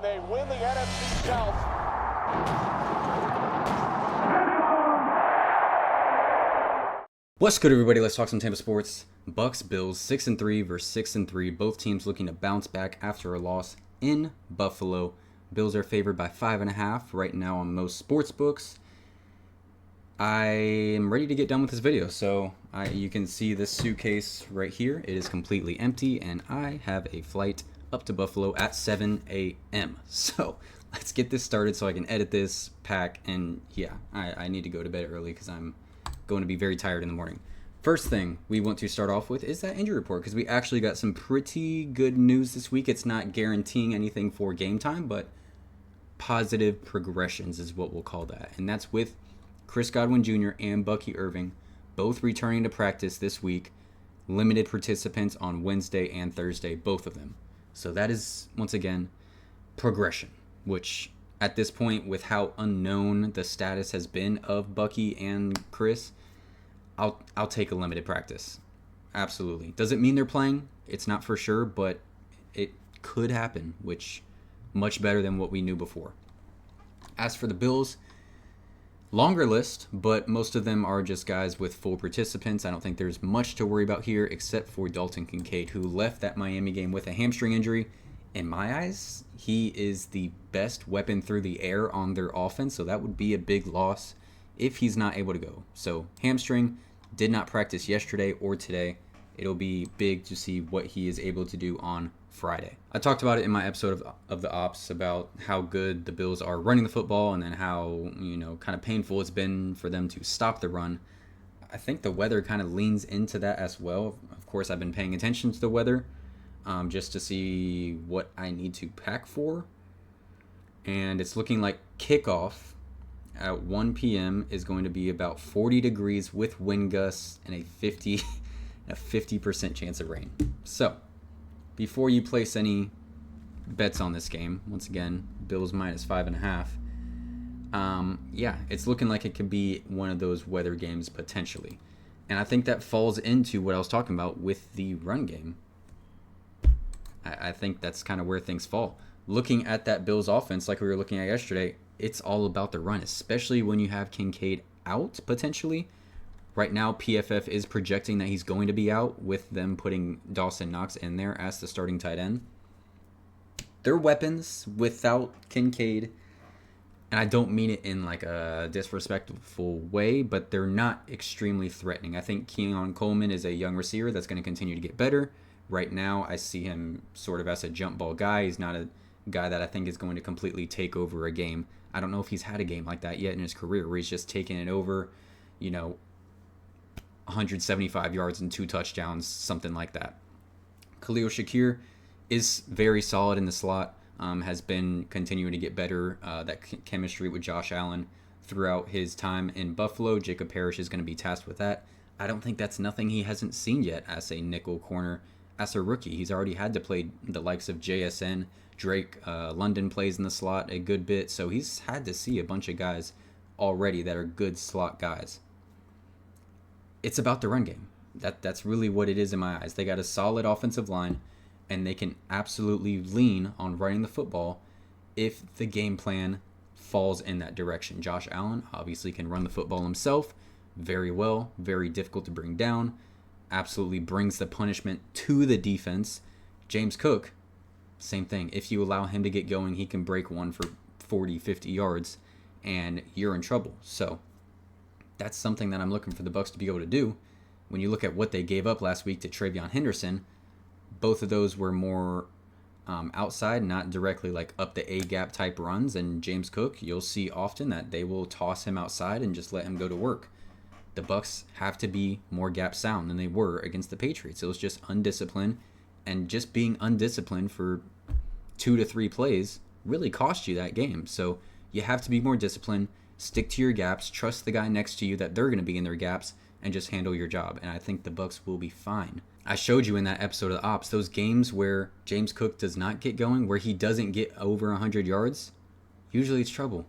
and they win the NFC South. What's good, everybody? Let's talk some Tampa sports. Bucs, Bills, 6-3 versus 6-3. Both teams looking to bounce back after a loss in Buffalo. Bills are favored by 5.5 right now on most sports books. I am ready to get done with this video, so you can see this suitcase right here. It is completely empty, and I have a flight up to Buffalo at 7 a.m. So let's get this started so I can edit this, pack, and yeah, I need to go to bed early because I'm going to be very tired in the morning. First thing we want to start off with is that injury report, because we actually got some pretty good news this week. It's not guaranteeing anything for game time, but positive progressions is what we'll call that. And that's with Chris Godwin Jr. and Bucky Irving both returning to practice this week. Limited participants on Wednesday and Thursday, both of them. So that is, once again, progression, which at this point, with how unknown the status has been of Bucky and Chris, I'll take a limited practice. Absolutely. Does it mean they're playing? It's not for sure, but it could happen, which much better than what we knew before. As for the Bills, longer list, but most of them are just guys with full participants. I don't think there's much to worry about here except for Dalton Kincaid, who left that Miami game with a hamstring injury. In my eyes, he is the best weapon through the air on their offense, so that would be a big loss if he's not able to go. So hamstring, did not practice yesterday or today. It'll be big to see what he is able to do on Friday. I talked about it in my episode of the Ops about how good the Bills are running the football and then how, kind of painful it's been for them to stop the run. I think the weather kind of leans into that as well. Of course, I've been paying attention to the weather just to see what I need to pack for. And it's looking like kickoff at 1 p.m. is going to be about 40 degrees with wind gusts and a 50% chance of rain. So, before you place any bets on this game, once again, Bills minus 5.5. It's looking like it could be one of those weather games potentially. And I think that falls into what I was talking about with the run game. I think that's kind of where things fall. Looking at that Bills offense like we were looking at yesterday, it's all about the run, especially when you have Kincaid out potentially. Right now, PFF is projecting that he's going to be out with them putting Dawson Knox in there as the starting tight end. Their weapons without Kincaid, and I don't mean it in like a disrespectful way, but they're not extremely threatening. I think Keon Coleman is a young receiver that's going to continue to get better. Right now, I see him sort of as a jump ball guy. He's not a guy that I think is going to completely take over a game. I don't know if he's had a game like that yet in his career where he's just taken it over, 175 yards and 2 touchdowns, something like that. Khalil Shakir is very solid in the slot, has been continuing to get better, that chemistry with Josh Allen throughout his time in Buffalo. Jacob Parrish is going to be tasked with that. I don't think that's nothing he hasn't seen yet as a nickel corner. As a rookie, he's already had to play the likes of JSN, Drake, London plays in the slot a good bit, so he's had to see a bunch of guys already that are good slot guys. It's about the run game. That's really what it is in my eyes. They got a solid offensive line, and they can absolutely lean on running the football if the game plan falls in that direction. Josh Allen obviously can run the football himself very well, very difficult to bring down, absolutely brings the punishment to the defense. James Cook, same thing. If you allow him to get going, he can break one for 40, 50 yards, and you're in trouble. So that's something that I'm looking for the Bucs to be able to do. When you look at what they gave up last week to Travion Henderson, both of those were more outside, not directly like up the A-gap type runs. And James Cook, you'll see often that they will toss him outside and just let him go to work. The Bucs have to be more gap sound than they were against the Patriots. It was just undisciplined, and just being undisciplined for 2 to 3 plays really cost you that game. So you have to be more disciplined, stick to your gaps, trust the guy next to you that they're going to be in their gaps, and just handle your job. And I think the Bucs will be fine. I showed you in that episode of the Ops, those games where James Cook does not get going, where he doesn't get over 100 yards, usually it's trouble.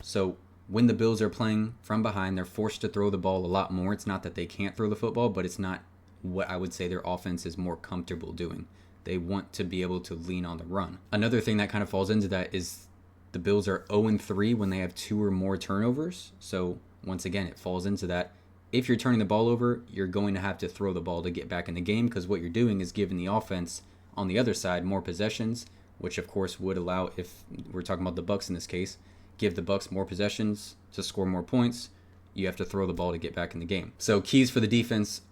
So when the Bills are playing from behind, they're forced to throw the ball a lot more. It's not that they can't throw the football, but it's not what I would say their offense is more comfortable doing. They want to be able to lean on the run. Another thing that kind of falls into that is the Bills are 0-3 when they have 2 or more turnovers. So once again, it falls into that. If you're turning the ball over, you're going to have to throw the ball to get back in the game, because what you're doing is giving the offense on the other side more possessions, which of course would allow, if we're talking about the Bucs in this case, give the Bucs more possessions to score more points. You have to throw the ball to get back in the game. So keys for the defense,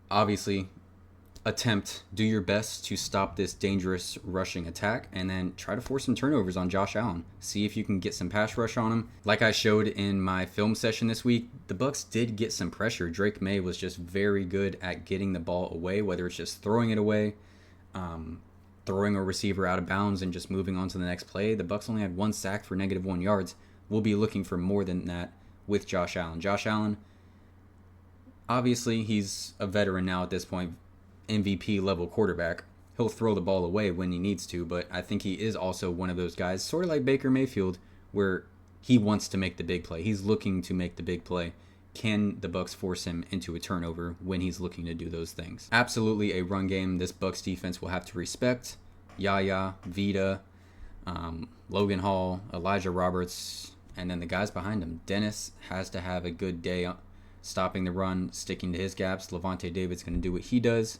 obviously, do your best to stop this dangerous rushing attack, and then try to force some turnovers on Josh Allen. See if you can get some pass rush on him. Like I showed in my film session this week, the Bucs did get some pressure. Drake May was just very good at getting the ball away, whether it's just throwing it away, throwing a receiver out of bounds, and just moving on to the next play. The Bucs only had 1 sack for -1 yards. We'll be looking for more than that with Josh Allen. Josh Allen, obviously, he's a veteran now at this point, MVP level quarterback. He'll throw the ball away when he needs to, but I think he is also one of those guys, sort of like Baker Mayfield, where he wants to make the big play. He's looking to make the big play. Can the Bucs force him into a turnover when he's looking to do those things? Absolutely a run game this Bucs defense will have to respect. Yaya, Vita, Logan Hall, Elijah Roberts, and then the guys behind him. Dennis has to have a good day stopping the run, sticking to his gaps. Levante David's going to do what he does.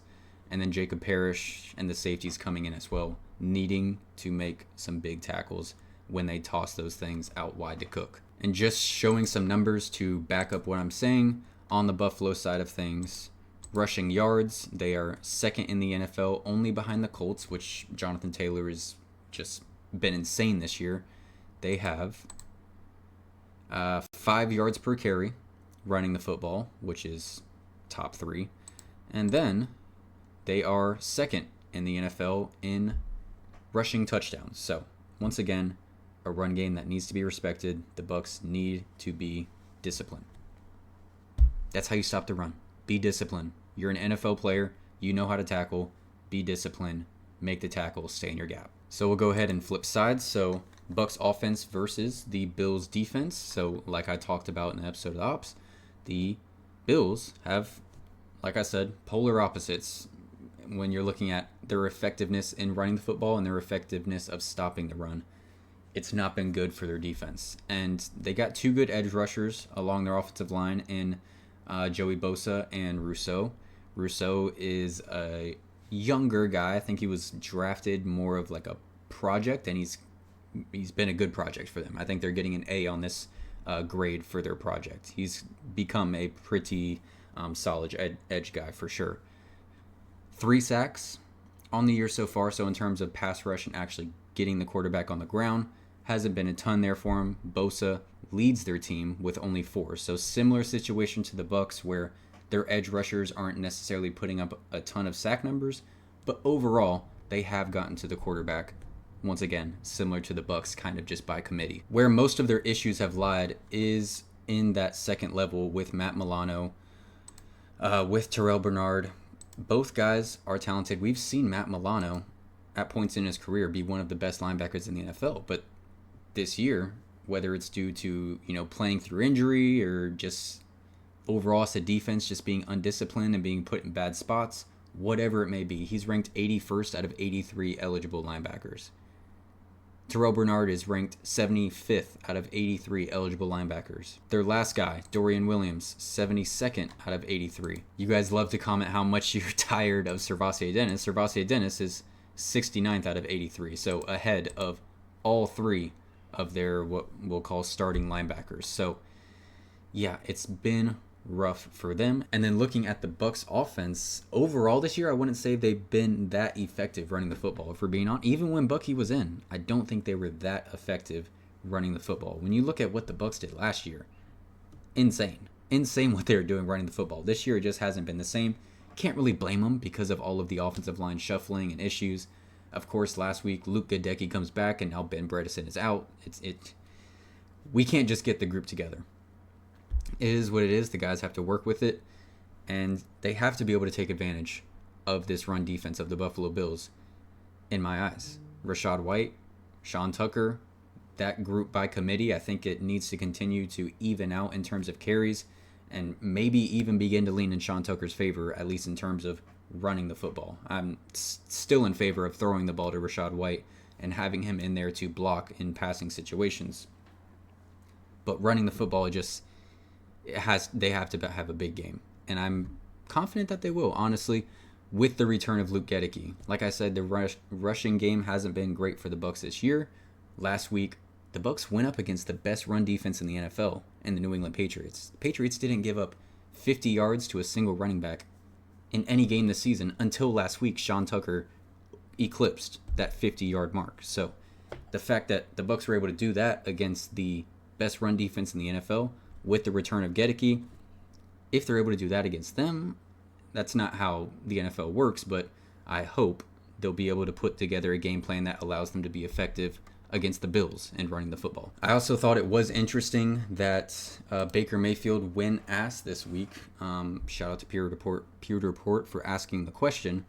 And then Jacob Parrish and the safeties coming in as well, needing to make some big tackles when they toss those things out wide to Cook. And just showing some numbers to back up what I'm saying, on the Buffalo side of things, rushing yards, they are second in the NFL, only behind the Colts, which Jonathan Taylor has just been insane this year. They have 5 yards per carry running the football, which is top 3. And then they are second in the NFL in rushing touchdowns. So, once again, a run game that needs to be respected. The Bucs need to be disciplined. That's how you stop the run. Be disciplined. You're an NFL player. You know how to tackle. Be disciplined. Make the tackle. Stay in your gap. So we'll go ahead and flip sides. So Bucs offense versus the Bills defense. So like I talked about in the episode of Ops, the Bills have, like I said, polar opposites when you're looking at their effectiveness in running the football and their effectiveness of stopping the run. It's not been good for their defense. And they got 2 good edge rushers along their offensive line in Joey Bosa and Rousseau. Rousseau is a younger guy. I think he was drafted more of like a project, and he's been a good project for them. I think they're getting an A on this grade for their project. He's become a pretty solid edge guy for sure. 3 sacks on the year so far. So in terms of pass rush and actually getting the quarterback on the ground, hasn't been a ton there for him. Bosa leads their team with only 4. So similar situation to the Bucs, where their edge rushers aren't necessarily putting up a ton of sack numbers, but overall they have gotten to the quarterback. Once again, similar to the Bucs, kind of just by committee. Where most of their issues have lied is in that second level with Matt Milano, with Terrell Bernard. Both guys are talented. We've seen Matt Milano at points in his career be one of the best linebackers in the NFL, but this year, whether it's due to, playing through injury or just overall as a defense just being undisciplined and being put in bad spots, whatever it may be, he's ranked 81st out of 83 eligible linebackers. Terrell Bernard is ranked 75th out of 83 eligible linebackers. Their last guy, Dorian Williams, 72nd out of 83. You guys love to comment how much you're tired of Servassier Dennis. Servassier Dennis is 69th out of 83, so ahead of all 3 of their what we'll call starting linebackers. So, yeah, it's been rough for them. And then looking at the Bucs offense overall this year, I wouldn't say they've been that effective running the football. If we're being honest, even when Bucky was in, I don't think they were that effective running the football. When you look at what the Bucs did last year, insane what they were doing running the football. This year it just hasn't been the same. Can't really blame them because of all of the offensive line shuffling and issues. Of course, last week Luke Gadecki comes back and now Ben Bredesen is out. We can't just get the group together. It is what it is. The guys have to work with it, and they have to be able to take advantage of this run defense of the Buffalo Bills, in my eyes. Rashad White, Sean Tucker, that group by committee, I think it needs to continue to even out in terms of carries and maybe even begin to lean in Sean Tucker's favor, at least in terms of running the football. I'm still in favor of throwing the ball to Rachaad White and having him in there to block in passing situations. But running the football, they have to have a big game. And I'm confident that they will, honestly, with the return of Luke Gedeke. Like I said, the rushing game hasn't been great for the Bucs this year. Last week, the Bucs went up against the best run defense in the NFL and the New England Patriots. The Patriots didn't give up 50 yards to a single running back in any game this season until last week. Sean Tucker eclipsed that 50-yard mark. So the fact that the Bucs were able to do that against the best run defense in the NFL with the return of Gedeke, if they're able to do that against them, that's not how the NFL works, but I hope they'll be able to put together a game plan that allows them to be effective against the Bills and running the football. I also thought it was interesting that Baker Mayfield, when asked this week, shout out to Pew Report for asking the question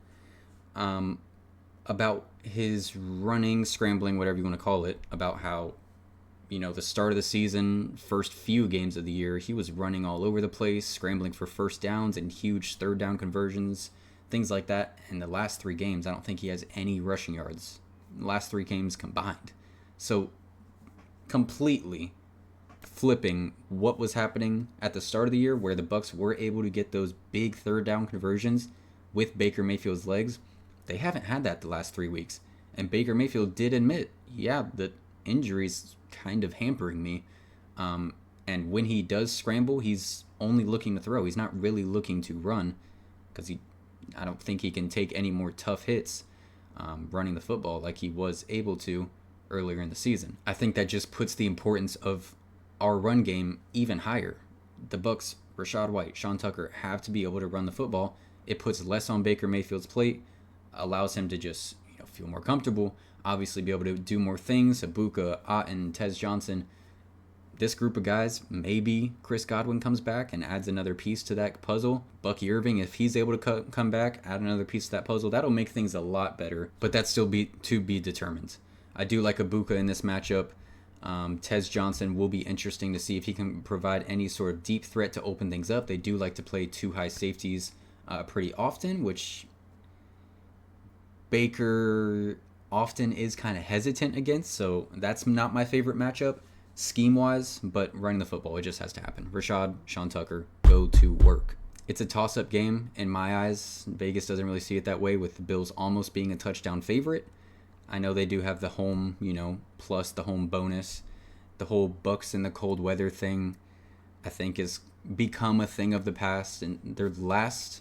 about his running, scrambling, whatever you want to call it, about how, the start of the season, first few games of the year, he was running all over the place, scrambling for first downs and huge third down conversions, things like that. In the last 3 games, I don't think he has any rushing yards. The last 3 games combined. So completely flipping what was happening at the start of the year, where the Bucs were able to get those big third down conversions with Baker Mayfield's legs. They haven't had that the last 3 weeks. And Baker Mayfield did admit, the injuries kind of hampering me. And when he does scramble, he's only looking to throw. He's not really looking to run, because I don't think he can take any more tough hits running the football like he was able to earlier in the season. I think that just puts the importance of our run game even higher. The Bucs, Rachaad White, Sean Tucker have to be able to run the football. It puts less on Baker Mayfield's plate, allows him to just feel more comfortable, obviously be able to do more things. Abuka, Otten, Tez Johnson, this group of guys, maybe Chris Godwin comes back and adds another piece to that puzzle. Bucky Irving, if he's able to come back, add another piece to that puzzle, that'll make things a lot better. But that's still to be determined. I do like Abuka in this matchup. Tez Johnson will be interesting to see if he can provide any sort of deep threat to open things up. They do like to play 2 high safeties pretty often, which Baker often is kind of hesitant against, so that's not my favorite matchup scheme-wise, but running the football, it just has to happen. Rachaad, Sean Tucker, go to work. It's a toss-up game in my eyes. Vegas doesn't really see it that way, with the Bills almost being a touchdown favorite. I know they do have the home, plus the home bonus. The whole Bucs in the cold weather thing, I think, has become a thing of the past. And their last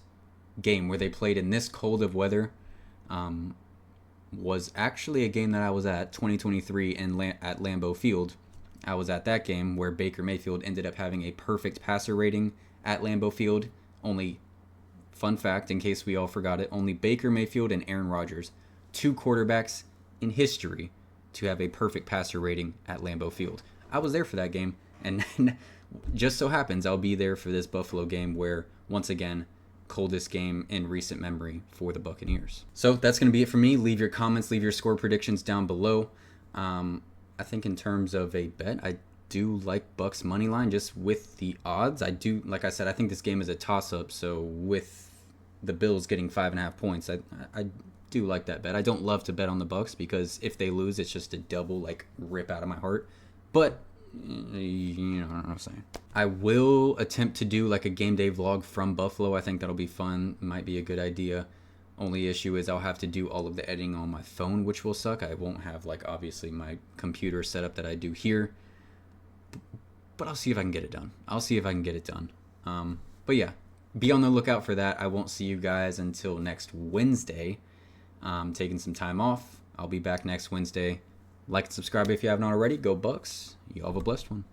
game where they played in this cold of weather was actually a game that I was at, 2023, at Lambeau Field. I was at that game where Baker Mayfield ended up having a perfect passer rating at Lambeau Field. Only, fun fact, in case we all forgot it, only Baker Mayfield and Aaron Rodgers, 2 quarterbacks in history to have a perfect passer rating at Lambeau Field. I was there for that game, and just so happens I'll be there for this Buffalo game where, once again, coldest game in recent memory for the Buccaneers. So that's going to be it for me. Leave your comments, leave your score predictions down below. I think in terms of a bet, I do like Bucs money line just with the odds. I do, like I said, I think this game is a toss-up, so with the Bills getting 5.5 points, I do like that bet. I don't love to bet on the Bucs because if they lose, it's just a double rip out of my heart. But you know what I'm saying. I will attempt to do a game day vlog from Buffalo. I think that'll be fun. Might be a good idea. Only issue is I'll have to do all of the editing on my phone, which will suck. I won't have obviously my computer setup that I do here. But I'll see if I can get it done. But yeah, be on the lookout for that. I won't see you guys until next Wednesday. Taking some time off. I'll be back next Wednesday. Like and subscribe if you haven't already. Go Bucs. You all have a blessed one.